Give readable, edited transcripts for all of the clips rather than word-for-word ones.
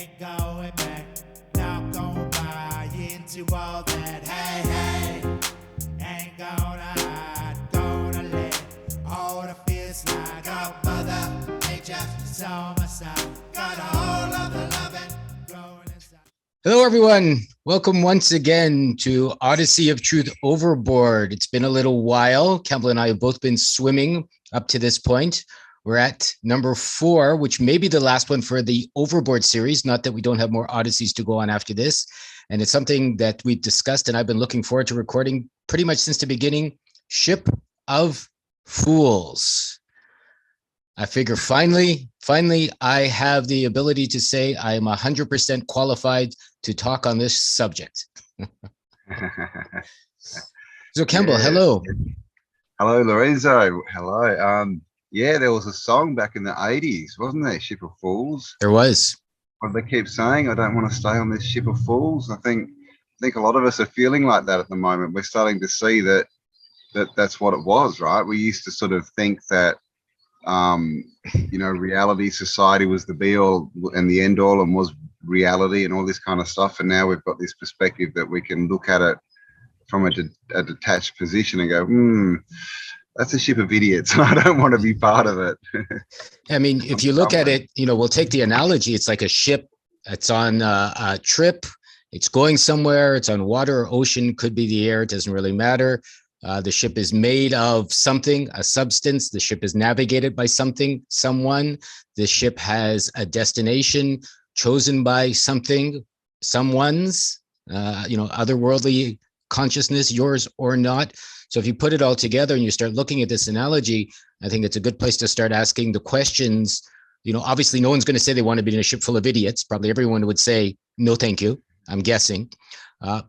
ain't going back. Not gonna buy into all that. Hey, hey, ain't gonna hide. Gonna let all the fears slide. Got Mother Nature is on my side. Got all of the loving growing inside. Hello, everyone. Welcome once again to Odyssey of Truth Overboard. It's been a little while. Cambell and I have both been swimming up to this point. We're at number 4, which may be the last one for the Overboard series. Not that we don't have more Odysseys to go on after this. And it's something that we've discussed and I've been looking forward to recording pretty much since the beginning. Ship of Fools. I figure finally, I have the ability to say I am 100% qualified to talk on this subject. So Cambell, Yes. hello. Hello, Lorenzo. Hello. Yeah, there was a song back in the 80s, wasn't there? Ship of Fools. There was. What they keep saying, I don't want to stay on this ship of fools. I think a lot of us are feeling like that at the moment. We're starting to see that's what it was, right? We used to sort of think that reality, society was the be all and the end all and was reality and all this kind of stuff. And now we've got this perspective that we can look at it from a detached position and go, that's a ship of idiots. I don't want to be part of it. I mean, if you look at it, we'll take the analogy. It's like a ship. It's on a trip. It's going somewhere. It's on water or ocean. Could be the air. It doesn't really matter. The ship is made of something, a substance. The ship is navigated by something, someone. The ship has a destination chosen by something, someone's, otherworldly consciousness, yours or not. So if you put it all together and you start looking at this analogy, I think it's a good place to start asking the questions. Obviously no one's going to say they want to be in a ship full of idiots. Probably everyone would say, no, thank you. I'm guessing.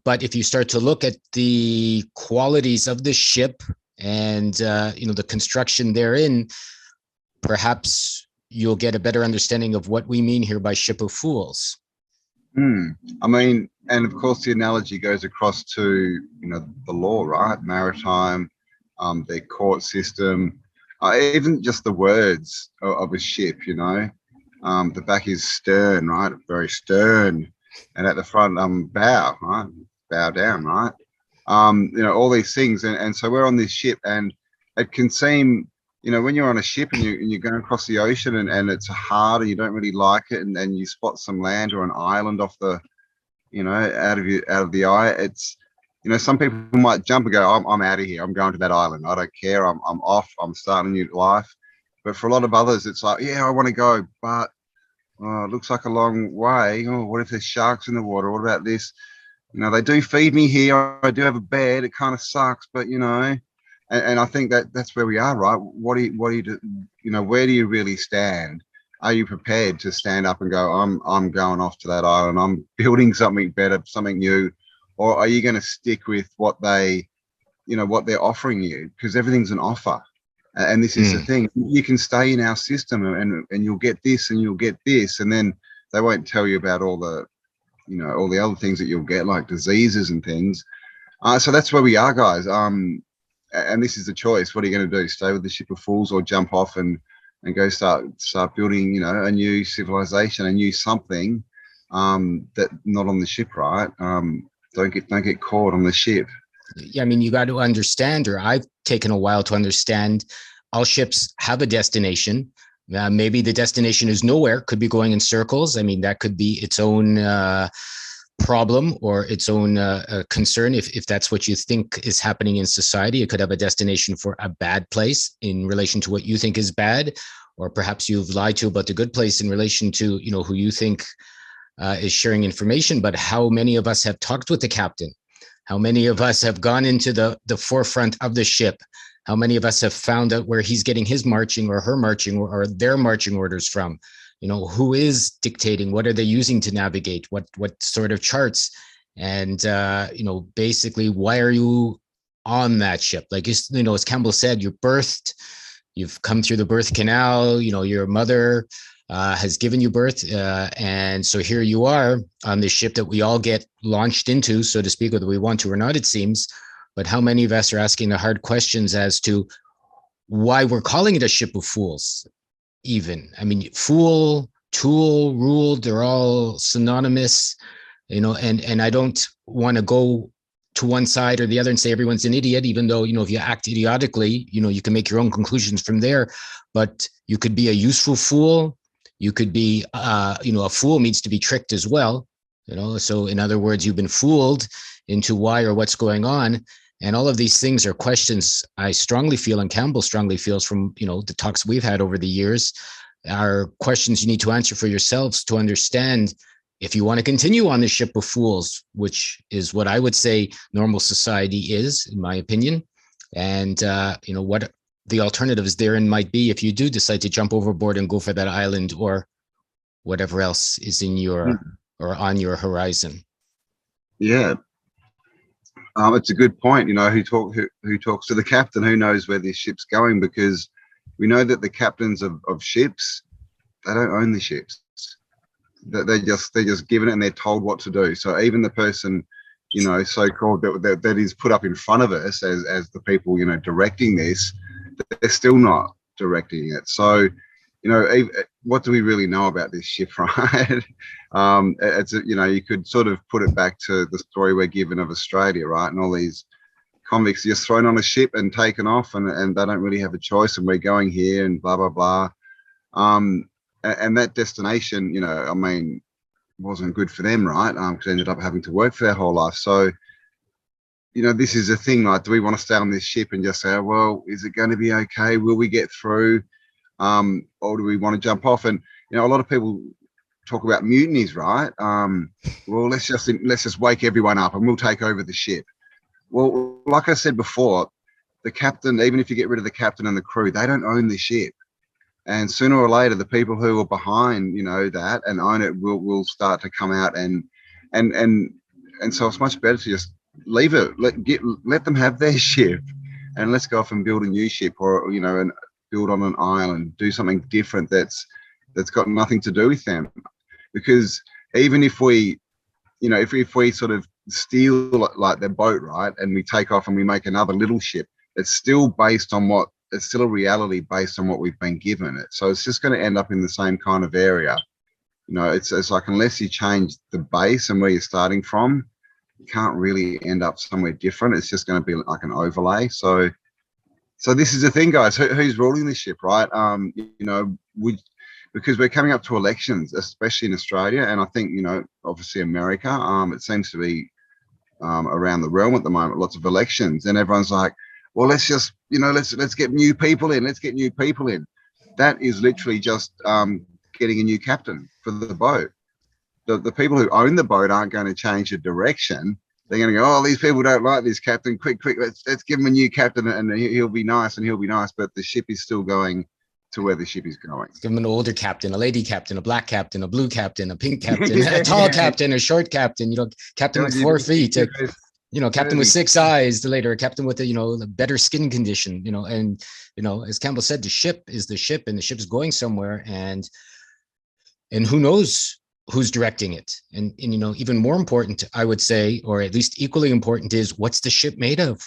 But if you start to look at the qualities of the ship and, the construction therein, perhaps you'll get a better understanding of what we mean here by ship of fools. I mean, and of course the analogy goes across to, the law, right? Maritime, their court system, even just the words of a ship, the back is stern, right? Very stern. And at the front, bow, right? Bow down, right? All these things. And so we're on this ship and it can seem, when you're on a ship and you're going across the ocean and it's hard and you don't really like it and you spot some land or an island off the, out of the eye, it's, some people might jump and go, I'm out of here. I'm going to that island. I don't care. I'm off. I'm starting a new life. But for a lot of others, it's like, yeah, I want to go, but it looks like a long way. Oh, what if there's sharks in the water? What about this? They do feed me here. I do have a bed. It kind of sucks, but and I think that's where we are, right? What do you do? Where do you really stand? Are you prepared to stand up and go, I'm going off to that island. I'm building something better, something new, or are you going to stick with what what they're offering you? Because everything's an offer. And this is the thing, you can stay in our system and you'll get this and you'll get this. And then they won't tell you about all the, all the other things that you'll get, like diseases and things. So that's where we are, guys. And this is the choice. What are you going to do? Stay with the ship of fools or jump off and go start building, a new civilization, a new something that not on the ship, right? Don't get caught on the ship. I mean, you got to understand, or I've taken a while to understand, all ships have a destination. Maybe the destination is nowhere, could be going in circles. I mean, that could be its own problem or its own concern. If that's what you think is happening in society, it could have a destination for a bad place in relation to what you think is bad, or perhaps you've lied to about the good place in relation to, who you think is sharing information. But how many of us have talked with the captain? How many of us have gone into the forefront of the ship? How many of us have found out where he's getting his marching or her marching or their marching orders from? Who is dictating? What are they using to navigate? What sort of charts? And, basically, why are you on that ship? Like, as Cambell said, you're birthed, you've come through the birth canal, your mother has given you birth. And so here you are on this ship that we all get launched into, so to speak, whether we want to or not, it seems. But how many of us are asking the hard questions as to why we're calling it a ship of fools? Even, I mean, fool tool, ruled, they're all synonymous, and I don't want to go to one side or the other and say everyone's an idiot, even though, if you act idiotically, you can make your own conclusions from there. But you could be a useful fool. You could be, a fool needs to be tricked as well. So in other words, you've been fooled into why or what's going on. And all of these things are questions I strongly feel, and Cambell strongly feels from, the talks we've had over the years, are questions you need to answer for yourselves to understand if you want to continue on the ship of fools, which is what I would say normal society is, in my opinion. And, what the alternatives therein might be if you do decide to jump overboard and go for that island or whatever else is in your or on your horizon. Yeah. It's a good point. Who talks to the captain? Who knows where this ship's going? Because we know that the captains of ships, they don't own the ships. They're just given it and they're told what to do. So even the person, so-called that is put up in front of us as the people, directing this, they're still not directing it. So, what do we really know about this ship, right? It's you could sort of put it back to the story we're given of Australia, right? And all these convicts are just thrown on a ship and taken off, and they don't really have a choice, and we're going here and blah blah blah. And that destination, wasn't good for them, right? Because they ended up having to work for their whole life. So, this is a thing, like, do we want to stay on this ship and just say, well, is it going to be okay? Will we get through? Or do we want to jump off? And, a lot of people talk about mutinies, right? Well, let's just wake everyone up and we'll take over the ship. Well, like I said before, the captain, even if you get rid of the captain and the crew, they don't own the ship. And sooner or later, the people who are behind, that and own it will start to come out, and so it's much better to just leave it, let them have their ship, and let's go off and build a new ship, or and build on an island, do something different that's got nothing to do with them. Because even if we, if we sort of steal like their boat, right, and we take off and we make another little ship, it's still based on it's still a reality based on what we've been given it. So it's just going to end up in the same kind of area. It's like, unless you change the base and where you're starting from, you can't really end up somewhere different. It's just going to be like an overlay. So this is the thing, guys. Who's ruling this ship, right? Because we're coming up to elections, especially in Australia, and I think, obviously America. It seems to be around the realm at the moment, lots of elections, and everyone's like, well, let's just, let's get new people in. Let's get new people in. That is literally just getting a new captain for the boat. The people who own the boat aren't going to change the direction. They're going to go, oh, these people don't like this captain. Quick, let's give him a new captain, and he'll be nice, But the ship is still going to where the ship is going. Give him an older captain, a lady captain, a black captain, a blue captain, a pink captain, a tall captain, a short captain. Captain with 4 feet. Captain with 6 eyes, later a captain with a better skin condition, and as Cambell said, the ship is the ship, and the ship is going somewhere, and who knows who's directing it. And even more important, I would say, or at least equally important, is what's the ship made of?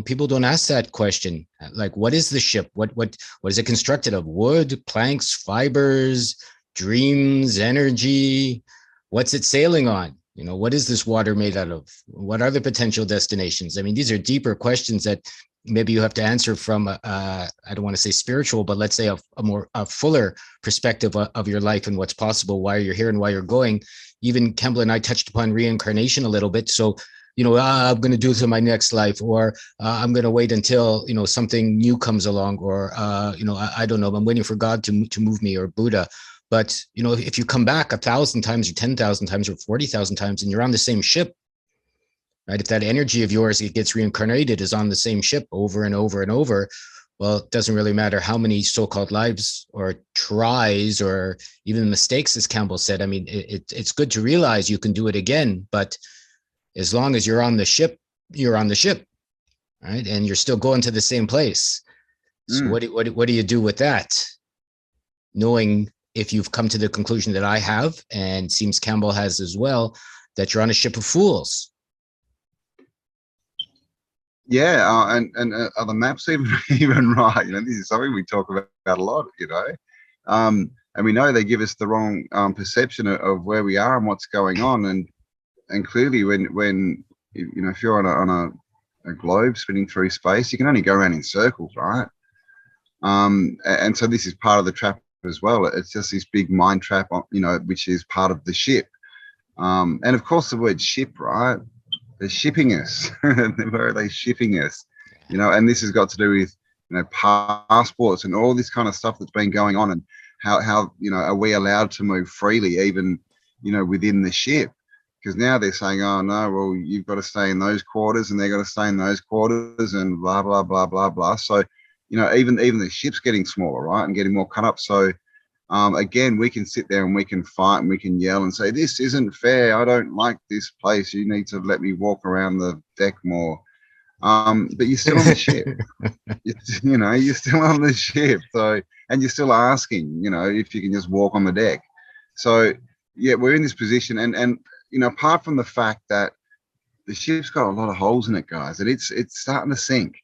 People don't ask that question. Like, what is the ship? What is it constructed of? Wood, planks, fibers, dreams, energy? What's it sailing on? What is this water made out of? What are the potential destinations? I mean, these are deeper questions that maybe you have to answer from I don't want to say spiritual, but let's say a fuller perspective of your life and what's possible, why you're here and why you're going. Even Cambell and I touched upon reincarnation a little bit. So, I'm going to do this in my next life, or I'm going to wait until, something new comes along, or, I don't know, I'm waiting for God to move me, or Buddha. But, if you come back 1,000 times or 10,000 times or 40,000 times and you're on the same ship, right? If that energy of yours, it gets reincarnated, is on the same ship over and over and over, well, it doesn't really matter how many so-called lives or tries or even mistakes, as Cambell said. I mean, it's good to realize you can do it again, but as long as you're on the ship, you're on the ship, right? And you're still going to the same place. So what do you do with that? Knowing, if you've come to the conclusion that I have, and seems Cambell has as well, that you're on a ship of fools. Yeah, and are the maps even right? This is something we talk about a lot, And and we know they give us the wrong perception of where we are and what's going on. And clearly, when if you're on a globe spinning through space, you can only go around in circles, right? And so this is part of the trap as well. It's just this big mind trap, which is part of the ship. And of course, the word ship, right? They're shipping us. Where are they shipping us? And this has got to do with passports and all this kind of stuff that's been going on, and how are we allowed to move freely, even within the ship? Because now they're saying, oh no, well, you've got to stay in those quarters, and they've got to stay in those quarters, and blah blah blah blah blah. So even the ship's getting smaller, right, and getting more cut up. So again, we can sit there and we can fight and we can yell and say, this isn't fair, I don't like this place, you need to let me walk around the deck more. But you're still on the ship. You're still on the ship. So, and you're still asking, if you can just walk on the deck. So yeah, we're in this position, and apart from the fact that the ship's got a lot of holes in it, guys, and it's starting to sink,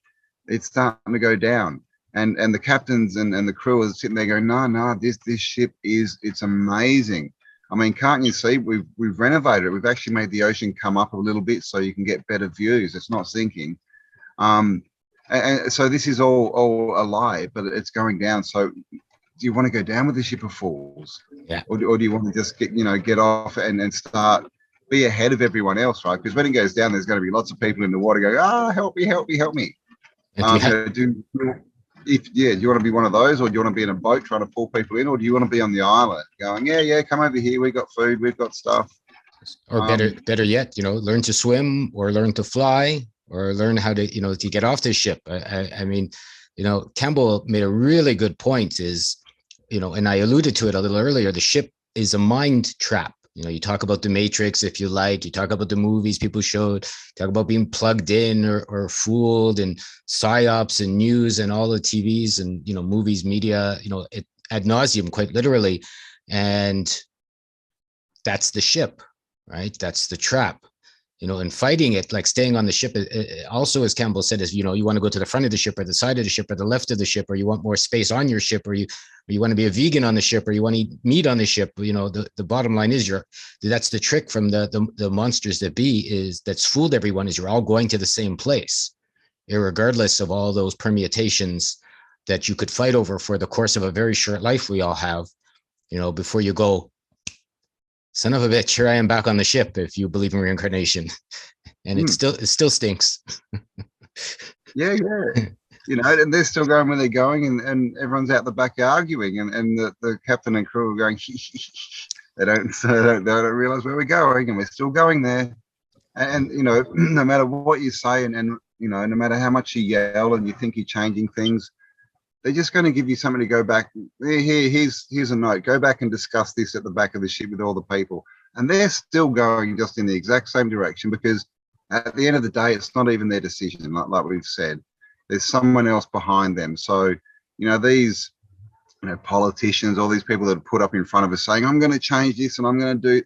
it's starting to go down, and the captains and the crew are sitting there going, no, this ship it's amazing. I mean, can't you see we've renovated it? We've actually made the ocean come up a little bit so you can get better views. It's not sinking. And so this is all a lie, but it's going down. So do you want to go down with the ship of fools? Yeah. Or do you want to just get off and start, be ahead of everyone else, right? Because when it goes down, there's going to be lots of people in the water going, help me. Do you want to be one of those, or do you want to be in a boat trying to pull people in, or do you want to be on the island going, yeah, come over here, we've got food, we've got stuff? Or better yet, learn to swim, or learn to fly, or learn how to, to get off the ship. I mean, Cambell made a really good point is, and I alluded to it a little earlier, the ship is a mind trap. You talk about the Matrix, if you like, you talk about the movies people showed, talk about being plugged in or fooled, and psyops and news and all the TVs and, movies, media, it ad nauseum, quite literally. And that's the ship, right? That's the trap, and fighting it, like staying on the ship. Also, as Cambell said, is, you want to go to the front of the ship or the side of the ship or the left of the ship, or you want more space on your ship, or you want to be a vegan on the ship, or you want to eat meat on the ship. The bottom line is that's the trick from the monsters that be, that's fooled everyone, is you're all going to the same place, irregardless of all those permutations that you could fight over for the course of a very short life we all have, before you go, son of a bitch, here I am back on the ship, if you believe in reincarnation. And it still stinks. Yeah. And they're still going where they're going, and everyone's out the back arguing, and the captain and crew are going, they don't realize where we're going, and we're still going there. And no matter what you say, and no matter how much you yell and you think you're changing things, they're just going to give you something to go back. Here's a note. Go back and discuss this at the back of the ship with all the people. And they're still going just in the exact same direction, because at the end of the day, it's not even their decision, like we've said. There's someone else behind them. So, these politicians, all these people that are put up in front of us saying, I'm going to change this and I'm going to do it,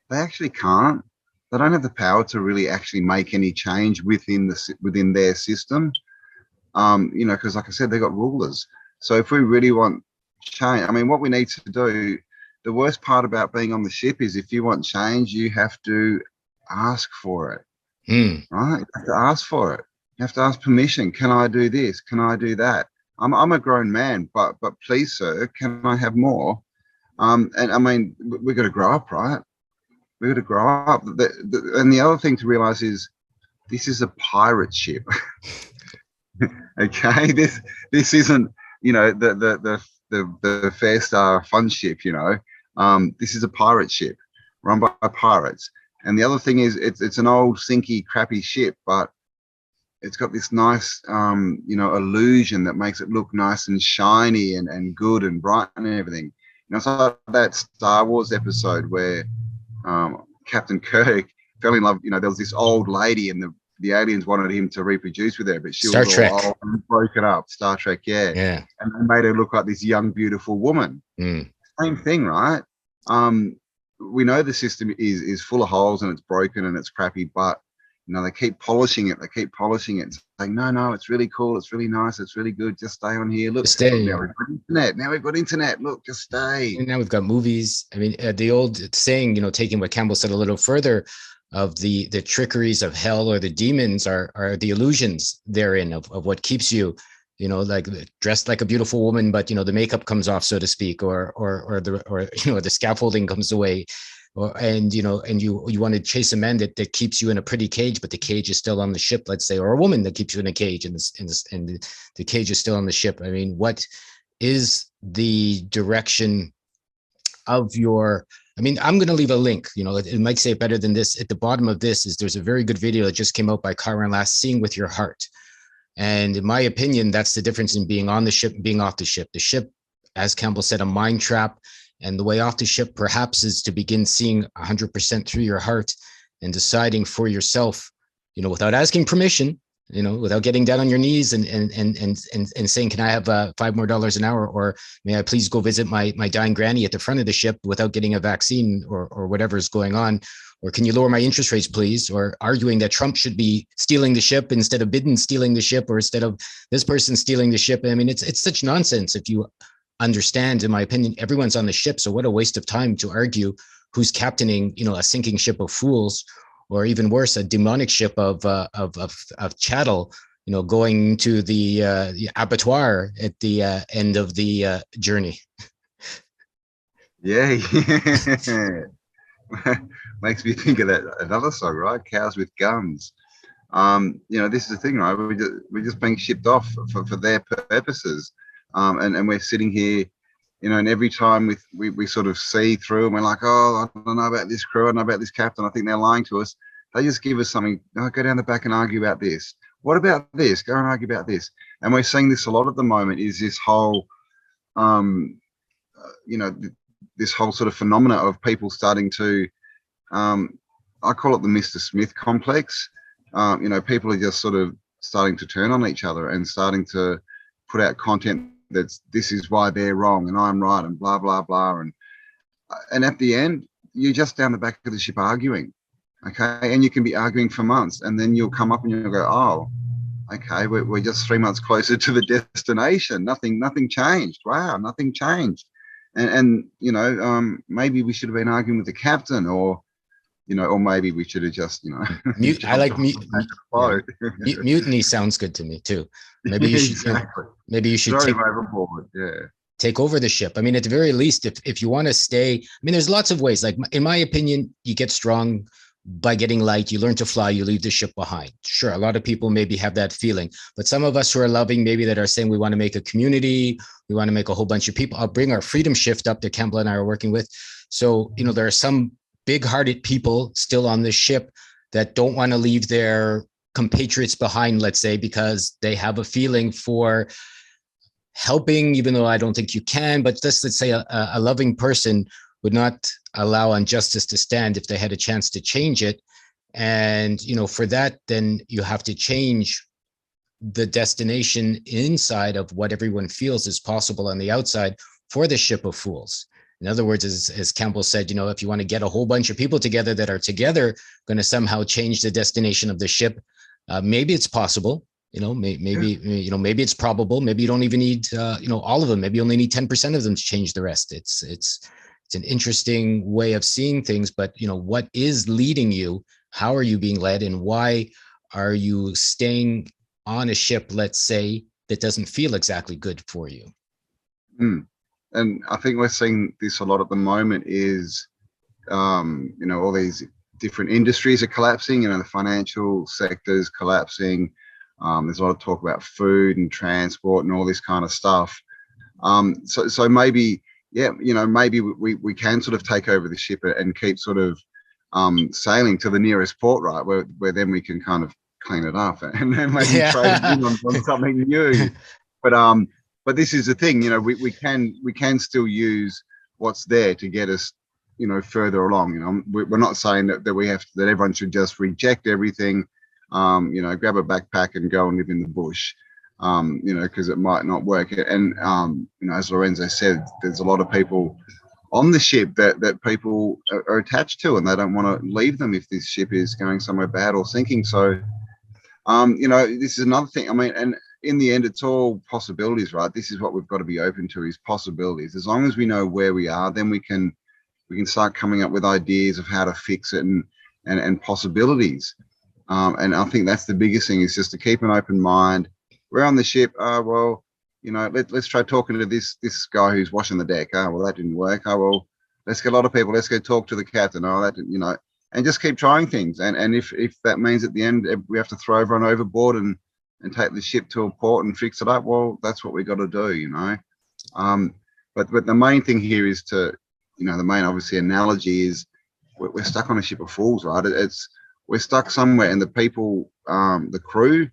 they actually can't. They don't have the power to really actually make any change within their system. Because like I said, they've got rulers. So if we really want change, I mean, what we need to do, the worst part about being on the ship is, if you want change, you have to ask for it, right? You have to ask for it. You have to ask permission. Can I do this? Can I do that? I'm a grown man, but please, sir, can I have more? And I mean, we've got to grow up, right? We've got to grow up. And the other thing to realize is, this is a pirate ship. Okay, this isn't the Fair Star fun ship. This is a pirate ship run by pirates. And the other thing is, it's an old sinky crappy ship, but it's got this nice illusion that makes it look nice and shiny and good and bright and everything. It's like that Star Wars episode where Captain Kirk fell in love. There was this old lady, and the aliens wanted him to reproduce with her, but she was all old and broken up. Star Trek, yeah. And they made her look like this young, beautiful woman. Same thing, right? We know the system is full of holes and it's broken and it's crappy, but they keep polishing it. They keep polishing it, saying, no, it's really cool. It's really nice. It's really good. Just stay on here. Look, Stay. now we've got internet. Now we've got internet. Look, just stay. And now we've got movies. I mean, the old saying, taking what Cambell said a little further, of the trickeries of hell or the demons are the illusions therein of what keeps you, like dressed like a beautiful woman, but the makeup comes off, so to speak, or the scaffolding comes away, and you want to chase a man that keeps you in a pretty cage, but the cage is still on the ship, let's say, or a woman that keeps you in a cage, and the cage is still on the ship. I mean, what is the direction of your? I mean, I'm going to leave a link, it might say it better than this. At the bottom of this there's a very good video that just came out by Kyron Last, Seeing with Your Heart. And in my opinion, that's the difference in being on the ship and being off the ship. The ship, as Cambell said, a mind trap. And the way off the ship perhaps is to begin seeing 100% through your heart and deciding for yourself, without asking permission, without getting down on your knees and saying, can I have $5 more an hour, or may I please go visit my dying granny at the front of the ship without getting a vaccine or whatever is going on, or can you lower my interest rates, please, or arguing that Trump should be stealing the ship instead of Biden stealing the ship, or instead of this person stealing the ship. I mean, it's such nonsense. If you understand, in my opinion, everyone's on the ship, so what a waste of time to argue who's captaining, a sinking ship of fools, or even worse, a demonic ship of chattel, going to the abattoir at the end of the journey. Yeah. Makes me think of that another song, right? Cows with Guns. This is the thing, right? We're just being shipped off for their purposes, and we're sitting here, and every time we sort of see through, and we're like, oh, I don't know about this crew, I don't know about this captain, I think they're lying to us. They just give us something. Oh, go down the back and argue about this. What about this? Go and argue about this. And we're seeing this a lot at the moment, is this whole, this whole sort of phenomena of people starting to, I call it the Mr. Smith complex. People are just sort of starting to turn on each other and starting to put out content this is why they're wrong and I'm right and blah, blah, blah. And at the end, you're just down the back of the ship arguing. Okay. And you can be arguing for months, and then you'll come up and you'll go, oh, okay, we're just 3 months closer to the destination. Nothing changed. Wow. Nothing changed. And maybe we should have been arguing with the captain, or maybe we should have just, Mute. I like mutiny. Sounds good to me too. Maybe you should. Exactly. Maybe you should take overboard. Yeah. Take over the ship. I mean, at the very least, if you want to stay, I mean, there's lots of ways. Like, in my opinion, you get strong by getting light. You learn to fly. You leave the ship behind. Sure, a lot of people maybe have that feeling, but some of us who are loving, maybe that are saying we want to make a community, we want to make a whole bunch of people. I'll bring our freedom shift up that Cambell and I are working with. So, there are some big-hearted people still on this ship that don't want to leave their compatriots behind, let's say, because they have a feeling for helping, even though I don't think you can, but let's say a loving person would not allow injustice to stand if they had a chance to change it. And, for that, then you have to change the destination inside of what everyone feels is possible on the outside for the ship of fools. In other words, as Cambell said, if you want to get a whole bunch of people together that are together going to somehow change the destination of the ship, maybe it's possible. Maybe it's probable. Maybe you don't even need, all of them. Maybe you only need 10% of them to change the rest. It's an interesting way of seeing things, but what is leading you? How are you being led? And why are you staying on a ship, let's say, that doesn't feel exactly good for you? And I think we're seeing this a lot at the moment is, all these different industries are collapsing, the financial sector's collapsing. There's a lot of talk about food and transport and all this kind of stuff. So maybe, maybe we can sort of take over the ship and keep sort of sailing to the nearest port, right, where then we can kind of clean it up and then maybe trade in on something new. But this is the thing, we can still use what's there to get us, further along. We're not saying that we have that everyone should just reject everything, grab a backpack and go and live in the bush, because it might not work. And as Lorenzo said, there's a lot of people on the ship that people are attached to, and they don't want to leave them if this ship is going somewhere bad or sinking. So, this is another thing. I mean, and in the end, it's all possibilities, right? This is what we've got to be open to, is possibilities. As long as we know where we are, then we can start coming up with ideas of how to fix it and possibilities. And I think that's the biggest thing, is just to keep an open mind. We're on the ship. Let's try talking to this guy who's washing the deck. Well, that didn't work. Well, let's get a lot of people. Let's go talk to the captain. That didn't, and just keep trying things. And if that means at the end we have to throw everyone overboard and take the ship to a port and fix it up, well, that's what we got to do, But the main thing here is to, the main obviously analogy is we're stuck on a ship of fools, right? We're stuck somewhere, and the people, the crew,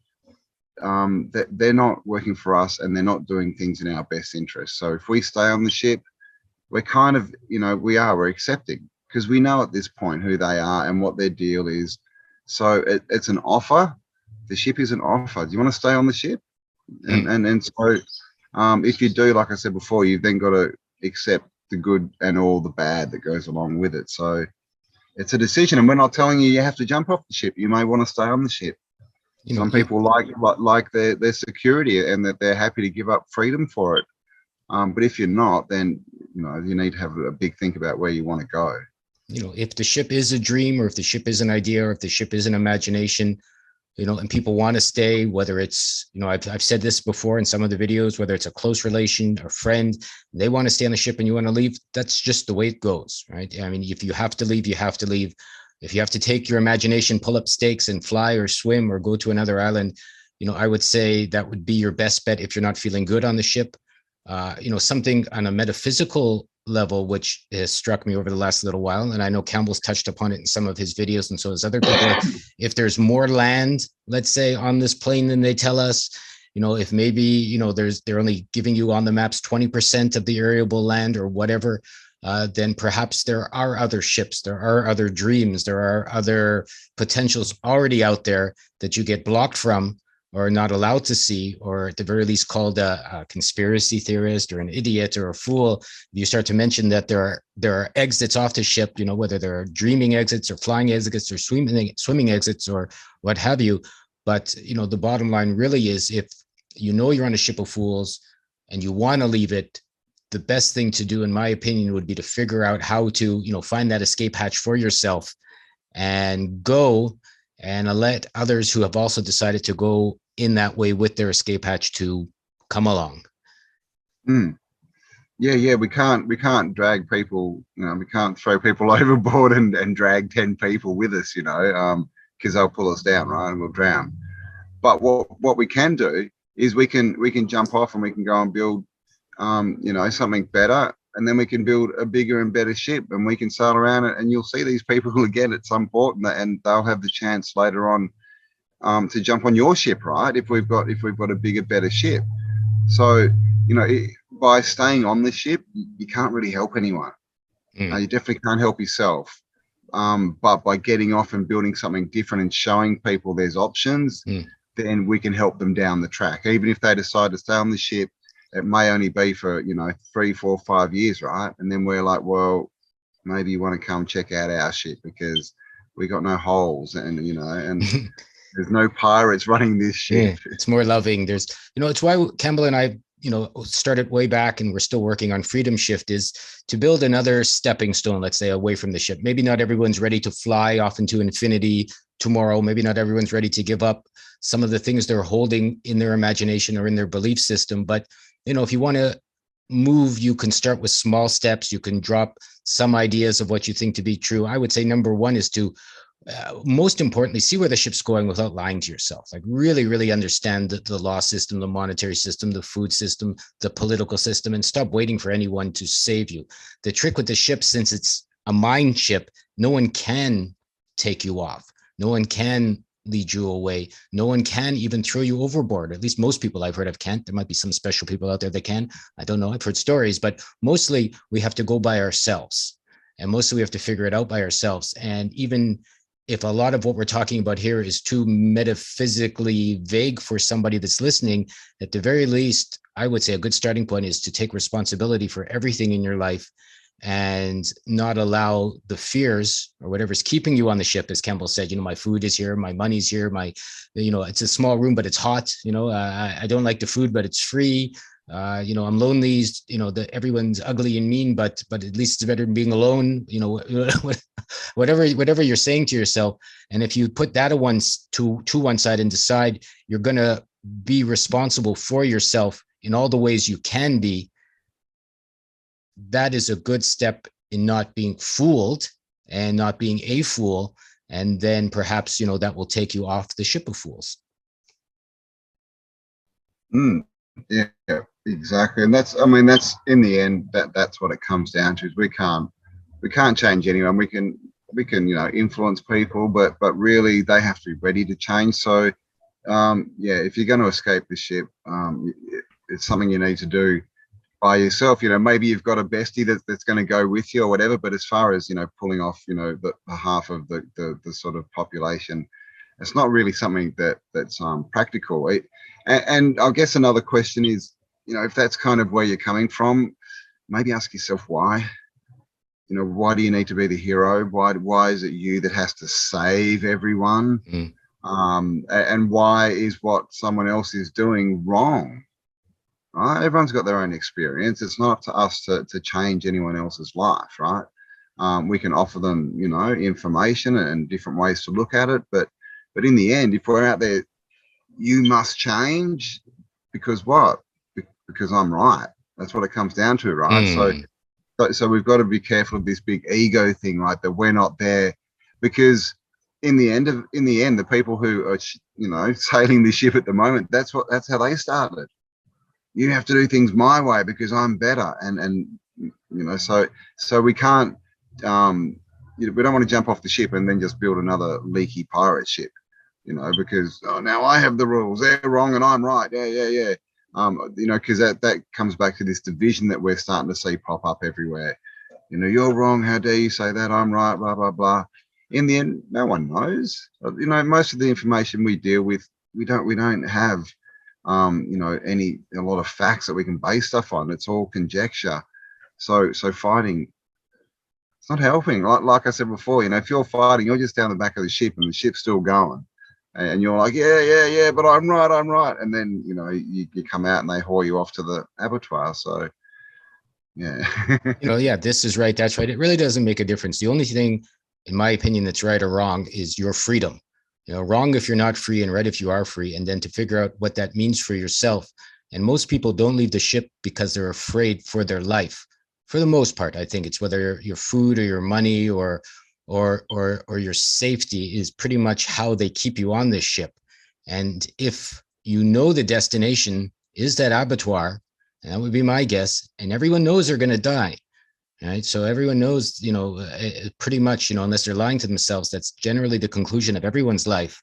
they're not working for us, and they're not doing things in our best interest. So if we stay on the ship, we're kind of, we're accepting, because we know at this point who they are and what their deal is. So it's an offer. The ship is an offer. Do you want to stay on the ship? And so if you do, like I said before, you've then got to accept the good and all the bad that goes along with it. So it's a decision, and we're not telling you have to jump off the ship. You may want to stay on the ship. Some people like their security, and that they're happy to give up freedom for it. But if you're not, then you need to have a big think about where you want to go. If the ship is a dream, or if the ship is an idea, or if the ship is an imagination, and people want to stay, whether it's, I've said this before in some of the videos, whether it's a close relation, a friend, they want to stay on the ship and you want to leave, that's just the way it goes, right? I mean, if you have to leave, you have to leave. If you have to take your imagination, pull up stakes and fly or swim or go to another island, I would say that would be your best bet if you're not feeling good on the ship. Something on a metaphysical level, which has struck me over the last little while, and I know Cambell's touched upon it in some of his videos, and so has other people. If there's more land, let's say, on this plane than they tell us, if maybe, they're only giving you on the maps 20% of the arable land or whatever, then perhaps there are other ships, there are other dreams, there are other potentials already out there that you get blocked from, or not allowed to see, or at the very least called a conspiracy theorist or an idiot or a fool. You start to mention that there are exits off the ship, whether they're dreaming exits or flying exits or swimming exits or what have you. But, the bottom line really is, if you're on a ship of fools and you want to leave it, the best thing to do, in my opinion, would be to figure out how to, find that escape hatch for yourself and go, and let others who have also decided to go in that way with their escape hatch to come along. Yeah. We can't drag people, we can't throw people overboard and drag 10 people with us, because they'll pull us down, right? And we'll drown. But what we can do is we can jump off and we can go and build, something better. And then we can build a bigger and better ship, and we can sail around it, and you'll see these people again at some port, and they'll have the chance later on to jump on your ship, right? If we've got a bigger, better ship. So, by staying on the ship, you can't really help anyone. You definitely can't help yourself. But by getting off and building something different and showing people there's options, then we can help them down the track. Even if they decide to stay on the ship, it may only be for 3, 4, 5 years, right? And then we're like, well, maybe you want to come check out our ship, because we got no holes, and and there's no pirates running this ship. It's more loving. There's it's why Cambell and I started way back, and we're still working on Freedom Shift, is to build another stepping stone, let's say, away from the ship. Maybe not everyone's ready to fly off into infinity tomorrow. Maybe not everyone's ready to give up some of the things they're holding in their imagination or in their belief system, but if you want to move, you can start with small steps. You can drop some ideas of what you think to be true. I would say number one is to, most importantly, see where the ship's going without lying to yourself. Like really, really understand the law system, the monetary system, the food system, the political system, and stop waiting for anyone to save you. The trick with the ship, since it's a mind ship, no one can take you off. No one can lead you away. No one can even throw you overboard. At least most people I've heard of can't. There might be some special people out there that can. I don't know. I've heard stories, but mostly we have to go by ourselves, and mostly we have to figure it out by ourselves. And even if a lot of what we're talking about here is too metaphysically vague for somebody that's listening, at the very least, I would say a good starting point is to take responsibility for everything in your life and not allow the fears or whatever's keeping you on the ship, as Cambell said, my food is here, my money's here, it's a small room, but it's hot. I don't like the food, but it's free. I'm lonely. Everyone's ugly and mean, but at least it's better than being alone. Whatever you're saying to yourself, and if you put that to one side and decide you're gonna be responsible for yourself in all the ways you can be, that is a good step in not being fooled and not being a fool. And then perhaps, that will take you off the ship of fools. Yeah, exactly. And that's in the end, that's what it comes down to, is we can't change anyone. We can, influence people, but really they have to be ready to change. So, if you're going to escape the ship, it's something you need to do by yourself. Maybe you've got a bestie that's going to go with you or whatever, but as far as pulling off the half of the sort of population, it's not really something that's practical. And I guess another question is, if that's kind of where you're coming from, maybe ask yourself why. Why do you need to be the hero? Why is it you that has to save everyone? And why is what someone else is doing wrong? Right? Everyone's got their own experience. It's not up to us to change anyone else's life, right? We can offer them, information and different ways to look at it. But in the end, if we're out there, you must change because what? Because I'm right. That's what it comes down to, right? So we've got to be careful of this big ego thing, right? That we're not there, because in the end, the people who are, sailing the ship at the moment, that's how they started. You have to do things my way because I'm better, and so we can't. We don't want to jump off the ship and then just build another leaky pirate ship, because now I have the rules. They're wrong and I'm right. Yeah. Because that comes back to this division that we're starting to see pop up everywhere. You're wrong. How dare you say that? I'm right. Blah blah blah. In the end, no one knows. Most of the information we deal with, we don't have. A lot of facts that we can base stuff on. It's all conjecture. So fighting, it's not helping. Like I said before, if you're fighting, you're just down the back of the ship and the ship's still going, and you're like, yeah, but I'm right. And then you come out and they haul you off to the abattoir. So yeah. This is right, that's right. It really doesn't make a difference. The only thing, in my opinion, that's right or wrong is your freedom. Wrong if you're not free, and right if you are free, and then to figure out what that means for yourself. And most people don't leave the ship because they're afraid for their life. For the most part, I think it's whether your food or your money or your safety is pretty much how they keep you on this ship. And if the destination is that abattoir, and that would be my guess, and everyone knows they're going to die. Right. So everyone knows, pretty much, unless they're lying to themselves, that's generally the conclusion of everyone's life.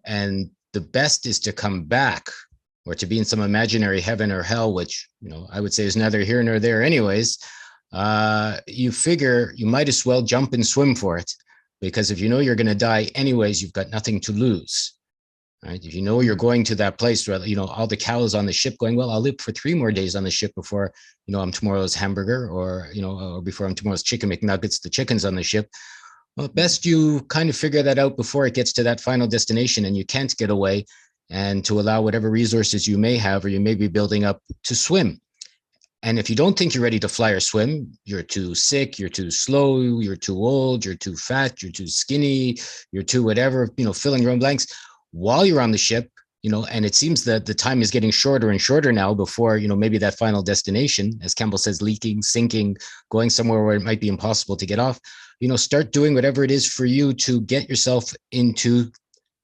And the best is to come back, or to be in some imaginary heaven or hell, which, I would say is neither here nor there anyways. You figure you might as well jump and swim for it, because if you're going to die anyways, you've got nothing to lose. Right? If you're going to that place where, all the cows on the ship going, well, I'll live for 3 more days on the ship before, I'm tomorrow's hamburger, or before I'm tomorrow's chicken McNuggets, the chickens on the ship. Well, best you kind of figure that out before it gets to that final destination and you can't get away, and to allow whatever resources you may have or you may be building up to swim. And if you don't think you're ready to fly or swim, you're too sick, you're too slow, you're too old, you're too fat, you're too skinny, you're too whatever, filling your own blanks. While you're on the ship, and it seems that the time is getting shorter and shorter now before, maybe that final destination, as Cambell says, leaking, sinking, going somewhere where it might be impossible to get off, start doing whatever it is for you to get yourself into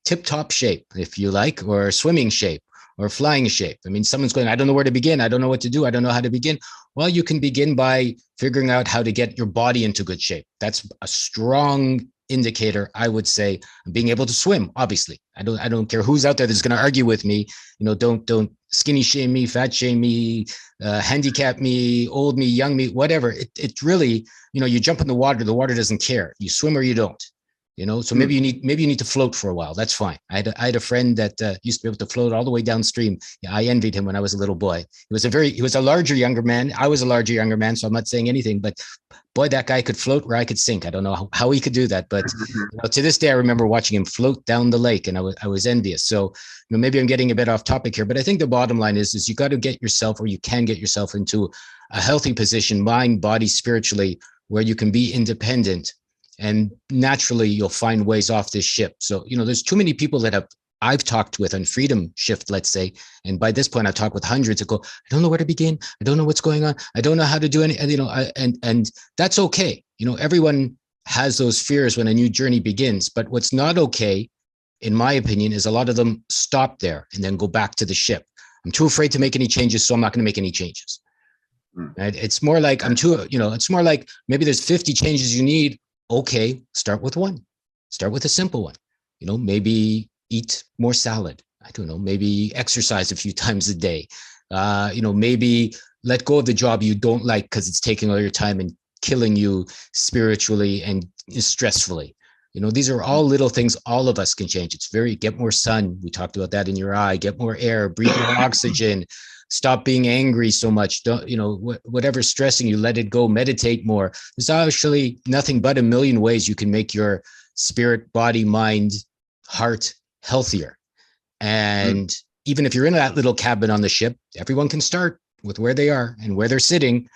tip-top shape, if you like, or swimming shape or flying shape. I mean, someone's going, I don't know where to begin. I don't know what to do. I don't know how to begin. Well, you can begin by figuring out how to get your body into good shape. That's a strong indicator, I would say, being able to swim. Obviously, I don't care who's out there that's going to argue with me. Don't skinny shame me, fat shame me, handicap me, old me, young me, whatever. It really, you jump in the water doesn't care. You swim or you don't. So maybe you need to float for a while. That's fine. I had a friend that used to be able to float all the way downstream. Yeah, I envied him when I was a little boy. He was a larger younger man. I was a larger younger man, so I'm not saying anything, but boy, that guy could float where I could sink. I don't know how he could do that, but to this day, I remember watching him float down the lake, and I was envious. So maybe I'm getting a bit off topic here, but I think the bottom line is you got to get yourself, or you can get yourself into a healthy position, mind, body, spiritually, where you can be independent. And naturally, you'll find ways off this ship. So, there's too many people that I've talked with on Freedom Shift, let's say. And by this point, I've talked with hundreds that go, I don't know where to begin. I don't know what's going on. I don't know how to do any, and that's okay. Everyone has those fears when a new journey begins. But what's not okay, in my opinion, is a lot of them stop there and then go back to the ship. I'm too afraid to make any changes, so I'm not going to make any changes. Right? It's more like it's more like maybe there's 50 changes you need. Okay, start with one. Start with a simple one. Maybe eat more salad. I don't know, maybe exercise a few times a day. Maybe let go of the job you don't like because it's taking all your time and killing you spiritually and stressfully. These are all little things all of us can change. Get more sun. We talked about that in your eye. Get more air, breathe more oxygen. Stop being angry so much. Don't, whatever's stressing you, let it go. Meditate more. There's actually nothing but a million ways you can make your spirit, body, mind, heart healthier. And even if you're in that little cabin on the ship, everyone can start with where they are and where they're sitting,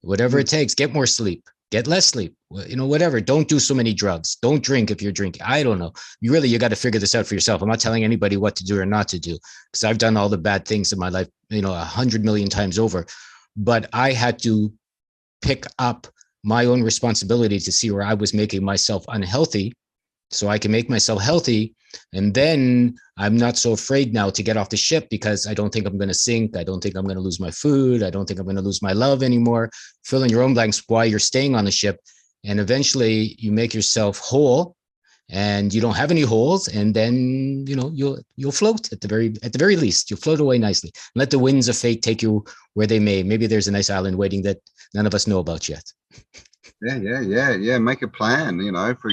whatever it takes. Get more sleep, get less sleep, whatever. Don't do so many drugs. Don't drink if you're drinking. I don't know. You got to figure this out for yourself. I'm not telling anybody what to do or not to do, because I've done all the bad things in my life, 100 million times over. But I had to pick up my own responsibility to see where I was making myself unhealthy so I can make myself healthy. And then I'm not so afraid now to get off the ship, because I don't think I'm going to sink. I don't think I'm going to lose my food. I don't think I'm going to lose my love anymore. Fill in your own blanks why you're staying on the ship. And eventually you make yourself whole, and you don't have any holes. And then, you'll float at the very least. You'll float away nicely. Let the winds of fate take you where they may. Maybe there's a nice island waiting that none of us know about yet. Yeah. Make a plan, for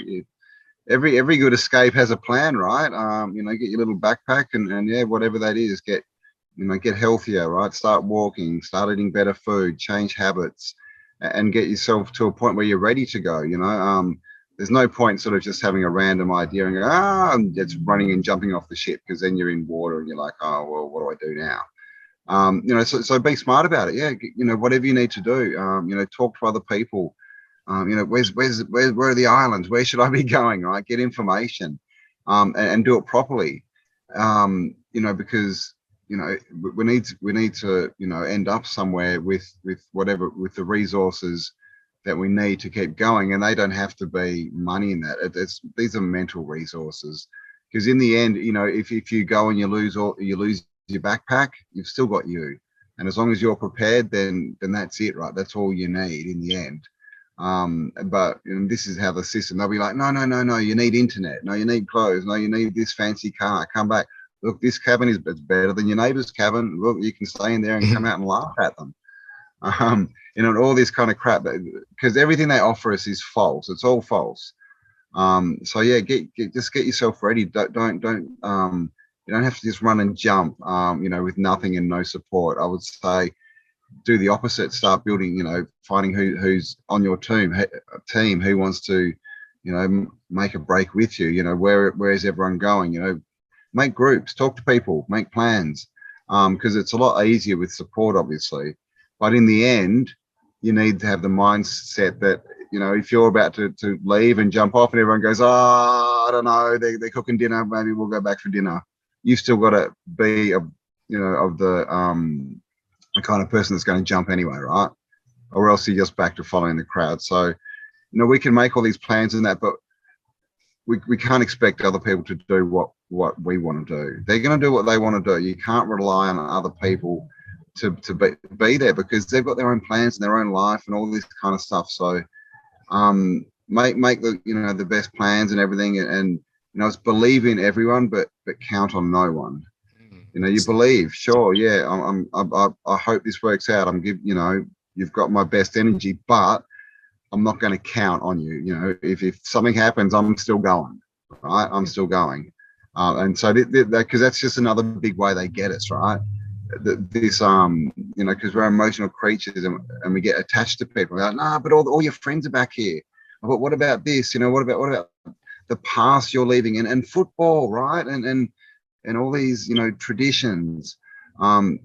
every good escape has a plan, right? Get your little backpack and whatever that is, get healthier, right? Start walking, start eating better food, change habits, and get yourself to a point where you're ready to go. There's no point sort of just having a random idea and it's running and jumping off the ship, because then you're in water and you're like, oh, well, what do I do now? So be smart about it. Yeah. Whatever you need to do, talk to other people. Where are the islands? Where should I be going? Right, get information, and do it properly. Because we need to end up somewhere with the resources that we need to keep going, and they don't have to be money in that. These are mental resources, because in the end, if you go and you lose your backpack, you've still got you, and as long as you're prepared, then that's it, right? That's all you need in the end. But this is how the system, they'll be like, no, you need internet, no, you need clothes, no, you need this fancy car, come back, look, this cabin it's better than your neighbor's cabin, look, you can stay in there and come out and laugh at them. All this kind of crap, because everything they offer us is false. It's all false. So yeah, just get yourself ready. Don't you don't have to just run and jump with nothing and no support. I would say do the opposite. Start building, finding who's on your team who wants to, make a break with you. Where is everyone going? Make groups, talk to people, make plans, because it's a lot easier with support, obviously. But in the end, you need to have the mindset that, if you're about to leave and jump off and everyone goes, oh, I don't know, they're cooking dinner, maybe we'll go back for dinner. You've still got to be, of the kind of person that's going to jump anyway, right? Or else you're just back to following the crowd. So, we can make all these plans and that, but we can't expect other people to do what we want to do. They're going to do what they want to do. You can't rely on other people to be there, because they've got their own plans and their own life and all this kind of stuff. So make the the best plans and everything, and it's believe in everyone, but count on no one. You believe, sure, yeah, I hope this works out. You've got my best energy, but I'm not going to count on you. You know, if something happens, I'm still going, right? I'm still going. And so because that's just another big way they get us, right? This, you know, because we're emotional creatures and we get attached to people. We're like, nah, but all your friends are back here. But what about this? You know, what about the past you're leaving and football, right? And all these, you know, traditions. You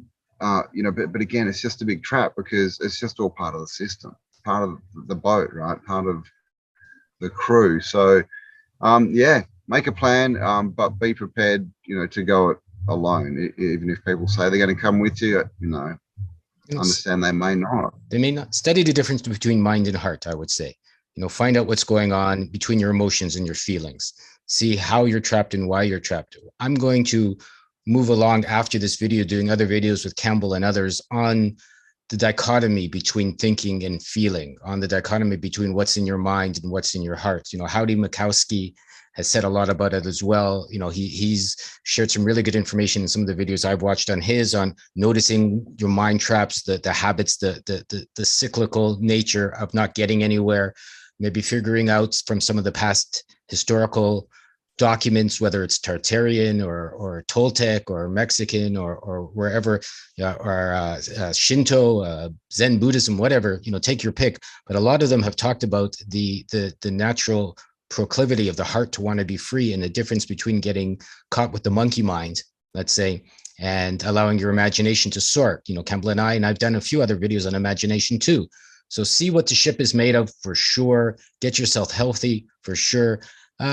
know, but again, it's just a big trap because it's just all part of the system, part of the boat, right? Part of the crew. So, yeah, make a plan, but be prepared, you know, to go it alone. Even if people say they're going to come with you, you know, understand they may not. They may not. Study the difference between mind and heart, I would say. You know, find out what's going on between your emotions and your feelings. See how you're trapped and why you're trapped. I'm going to move along after this video, doing other videos with Cambell and others on the dichotomy between thinking and feeling, on the dichotomy between what's in your mind and what's in your heart. You know, Howdy Mikowski has said a lot about it as well. You know, he's shared some really good information in some of the videos I've watched on his, on noticing your mind traps, the habits, the cyclical nature of not getting anywhere, maybe figuring out from some of the past historical documents, whether it's Tartarian or Toltec or Mexican or wherever, or Shinto, Zen Buddhism, whatever, you know, take your pick. But a lot of them have talked about the natural proclivity of the heart to want to be free, and the difference between getting caught with the monkey mind, let's say, and allowing your imagination to soar. You know, Cambell and I've done a few other videos on imagination too. So see what the ship is made of for sure. Get yourself healthy for sure.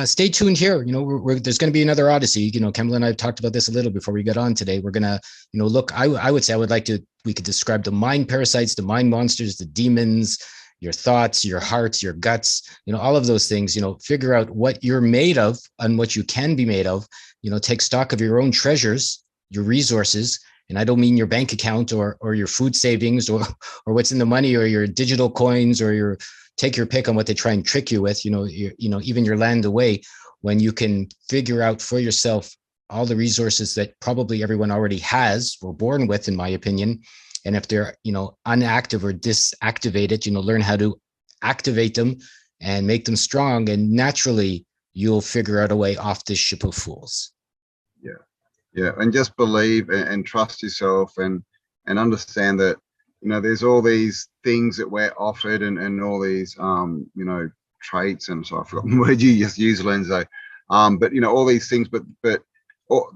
Stay tuned here. You know, there's going to be another Oddyssey. You know, Cambell and I have talked about this a little before we got on today. We're going to, you know, look, I would say we could describe the mind parasites, the mind monsters, the demons, your thoughts, your hearts, your guts, you know, all of those things. You know, figure out what you're made of and what you can be made of. You know, take stock of your own treasures, your resources. And I don't mean your bank account or your food savings or what's in the money or your digital coins or your, take your pick on what they try and trick you with, you know, even your land away, when you can figure out for yourself all the resources that probably everyone already has, were born with, in my opinion. And if they're, you know, inactive or disactivated, you know, learn how to activate them and make them strong. And naturally, you'll figure out a way off this ship of fools. Yeah. Yeah. And just believe and trust yourself and understand that, you know, there's all these things that we're offered and all these, you know, traits, and so I forgot the word you just used, Lenzo. But, you know, all these things, but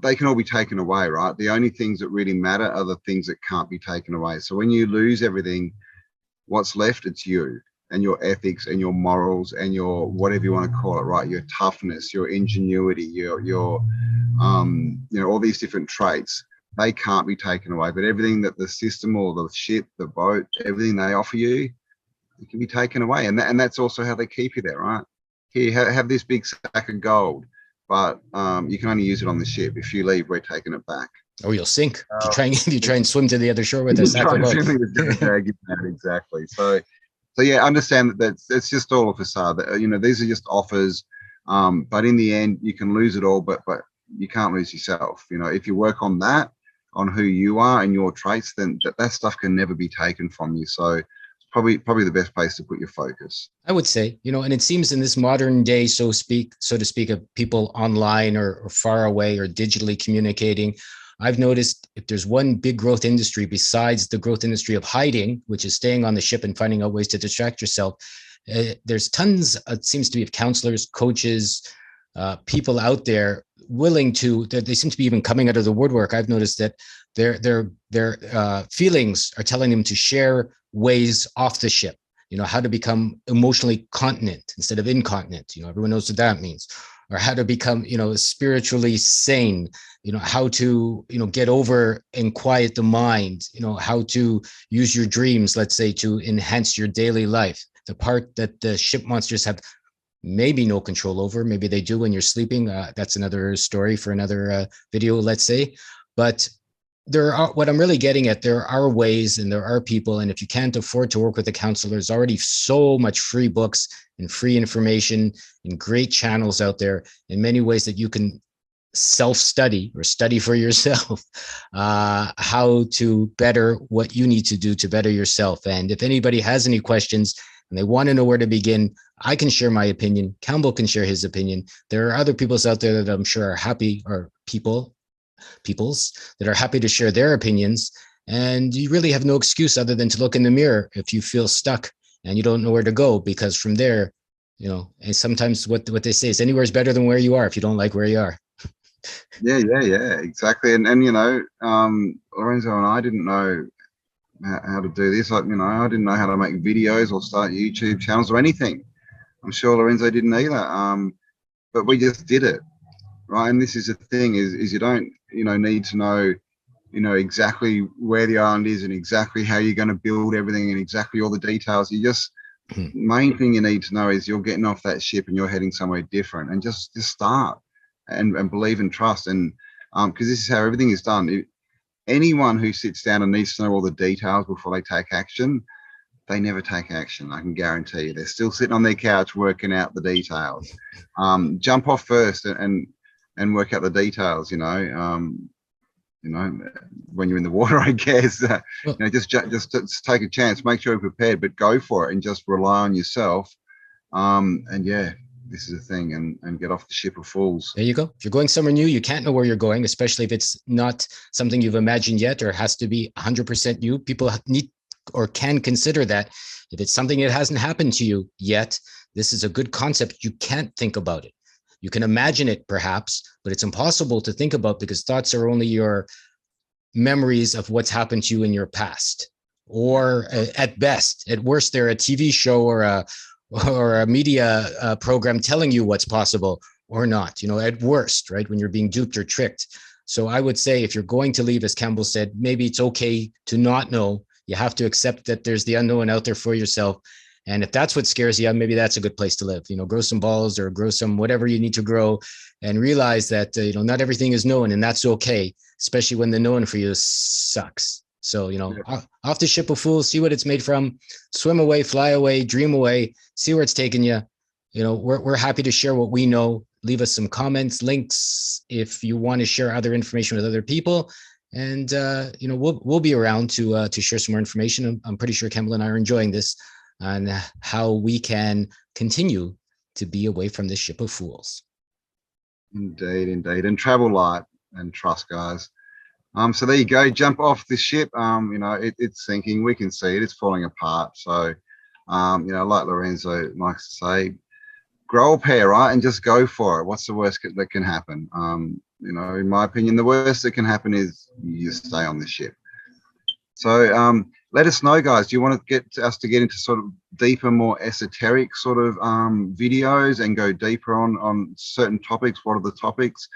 they can all be taken away, right? The only things that really matter are the things that can't be taken away. So when you lose everything, what's left, it's you and your ethics and your morals and your, whatever you want to call it, right? Your toughness, your ingenuity, your you know, all these different traits. They can't be taken away, but everything that the system or the ship, the boat, everything they offer you, it can be taken away. And that's also how they keep you there, right? Here, have this big sack of gold, but you can only use it on the ship. If you leave, we're taking it back. Or you'll sink. If you try and swim to the other shore with a sack of gold. Exactly. So yeah, understand that it's just all a facade. You know, these are just offers, but in the end, you can lose it all, but you can't lose yourself. You know, if you work on that, on who you are and your traits, then that stuff can never be taken from you. So it's probably the best place to put your focus, I would say. You know, and it seems in this modern day, so to speak, of people online or far away or digitally communicating, I've noticed if there's one big growth industry besides the growth industry of hiding, which is staying on the ship and finding out ways to distract yourself, there's tons, it seems to be, of counselors, coaches, people out there willing to, they seem to be even coming out of the woodwork. I've noticed that their feelings are telling them to share ways off the ship, you know, how to become emotionally continent instead of incontinent. You know, everyone knows what that means. Or how to become, you know, spiritually sane, you know, how to, you know, get over and quiet the mind, you know, how to use your dreams, let's say, to enhance your daily life. The part that the ship monsters have maybe no control over, maybe they do when you're sleeping. That's another story for another video, let's say. But there are, what I'm really getting at, there are ways and there are people, and if you can't afford to work with a counselor, there's already so much free books and free information and great channels out there in many ways that you can self-study or study for yourself how to better what you need to do to better yourself. And if anybody has any questions, and they want to know where to begin, I can share my opinion. Cambell can share his opinion. There are other peoples out there that I'm sure are happy, or peoples that are happy to share their opinions. And you really have no excuse other than to look in the mirror if you feel stuck and you don't know where to go, because from there, and sometimes what they say is anywhere is better than where you are if you don't like where you are. Yeah, exactly. And Lorenzo and I didn't know how to do this. I didn't know how to make videos or start YouTube channels or anything. I'm sure Lorenzo didn't either. But we just did it, right? And this is the thing: is you don't need to know exactly where the island is and exactly how you're going to build everything and exactly all the details. You just main thing you need to know is you're getting off that ship and you're heading somewhere different, and just start and believe and trust. And because this is how everything is done. Anyone who sits down and needs to know all the details before they take action, they never take action. I can guarantee you. They're still sitting on their couch working out the details. Jump off first and work out the details. When you're in the water, I guess. Just take a chance. Make sure you're prepared, but go for it and just rely on yourself. This is the thing, and get off the ship of fools. There you go. If you're going somewhere new, you can't know where you're going, especially if it's not something you've imagined yet or has to be 100% new. People need or can consider that. If it's something that hasn't happened to you yet, this is a good concept. You can't think about it. You can imagine it perhaps, but it's impossible to think about because thoughts are only your memories of what's happened to you in your past. Or at best, at worst, they're a TV show or a media program telling you what's possible or not, at worst, right? When you're being duped or tricked. So I would say if you're going to leave, as Cambell said, maybe it's okay to not know. You have to accept that there's the unknown out there for yourself. And if that's what scares you, maybe that's a good place to live. Grow some balls or grow some whatever you need to grow, and realize that, not everything is known, and that's okay, especially when the known for you sucks. So, off the ship of fools, see what it's made from, swim away, fly away, dream away, see where it's taking you. We're happy to share what we know. Leave us some comments, links, if you want to share other information with other people. And, we'll be around to share some more information. I'm pretty sure Cambell and I are enjoying this on how we can continue to be away from this ship of fools. Indeed. And travel light and trust, guys. So there you go. Jump off the ship. It's sinking. We can see it. It's falling apart. So, like Lorenzo likes to say, grow a pair, right? And just go for it. What's the worst that can happen? In my opinion, the worst that can happen is you stay on the ship. So let us know, guys. Do you want to get us to get into sort of deeper, more esoteric sort of videos and go deeper on certain topics? What are the topics?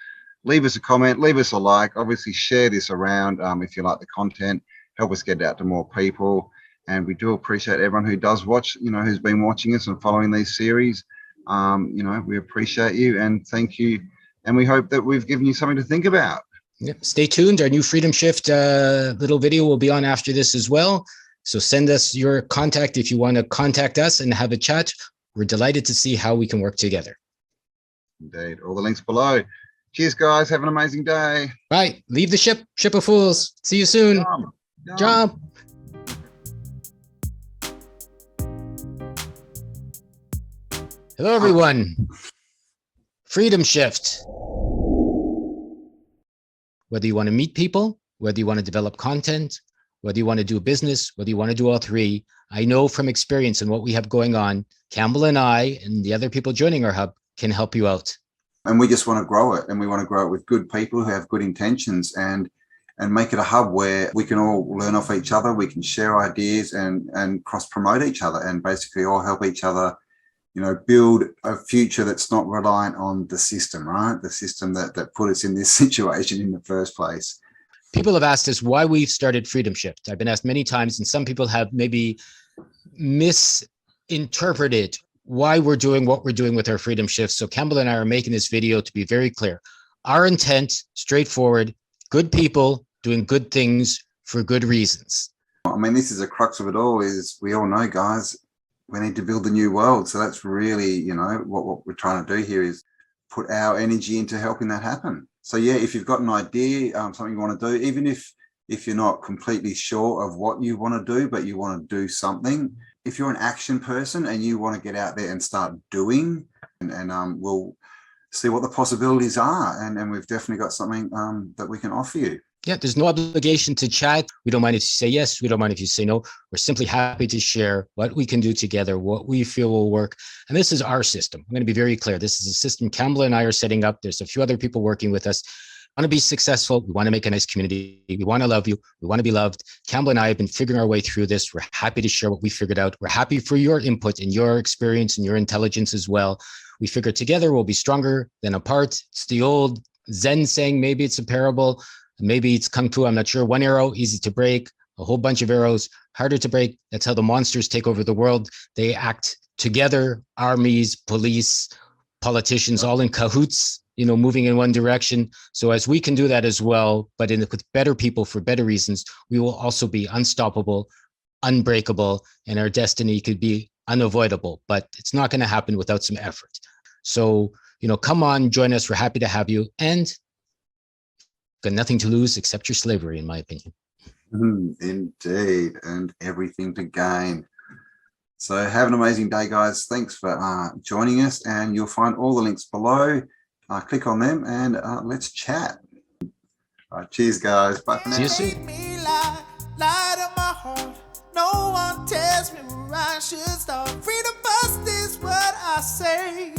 Leave us a comment, leave us a like, obviously share this around if you like the content, help us get it out to more people. And we do appreciate everyone who does watch, who's been watching us and following these series. We appreciate you and thank you. And we hope that we've given you something to think about. Yep. Stay tuned. Our new Freedom Shift little video will be on after this as well. So send us your contact if you want to contact us and have a chat. We're delighted to see how we can work together. Indeed. All the links below. Cheers, guys. Have an amazing day. Bye. Leave the ship. Ship of fools. See you soon. Jump. Hello, everyone. Freedom Shift. Whether you want to meet people, whether you want to develop content, whether you want to do business, whether you want to do all three, I know from experience and what we have going on, Cambell and I and the other people joining our hub can help you out. And we just want to grow it, and we want to grow it with good people who have good intentions and make it a hub where we can all learn off each other. We can share ideas and cross promote each other and basically all help each other, build a future that's not reliant on the system, right? The system that put us in this situation in the first place. People have asked us why we've started Freedom Shift. I've been asked many times, and some people have maybe misinterpreted why we're doing what we're doing with our Freedom Shift. So Cambell and I are making this video to be very clear. Our intent, straightforward, good people doing good things for good reasons. I mean, this is the crux of it all, is we all know, guys, we need to build the new world. So that's really, what we're trying to do here is put our energy into helping that happen. So yeah, if you've got an idea, something you want to do, even if you're not completely sure of what you want to do, but you want to do something, if you're an action person and you want to get out there and start doing, and we'll see what the possibilities are. And we've definitely got something that we can offer you. Yeah, there's no obligation to chat. We don't mind if you say yes. We don't mind if you say no. We're simply happy to share what we can do together, what we feel will work. And this is our system. I'm going to be very clear. This is a system Cambell and I are setting up. There's a few other people working with us. We want to be successful. We want to make a nice community. We want to love you. We want to be loved. Cambell and I have been figuring our way through this. We're happy to share what we figured out. We're happy for your input and your experience and your intelligence as well. We figure together we'll be stronger than apart. It's the old Zen saying, maybe it's a parable. Maybe it's Kung Fu, I'm not sure. One arrow, easy to break. A whole bunch of arrows, harder to break. That's how the monsters take over the world. They act together, armies, police, politicians, all in cahoots, moving in one direction. So as we can do that as well, but with better people for better reasons, we will also be unstoppable, unbreakable, and our destiny could be unavoidable. But it's not going to happen without some effort. So, come on, join us. We're happy to have you. And got nothing to lose except your slavery, in my opinion. Indeed, and everything to gain. So have an amazing day, guys. Thanks for joining us, and you'll find all the links below. Click on them and let's chat. All right, cheers, guys. Bye for now. See you soon. Light of my heart. No one tells me where I should start. Freedom first is what I say.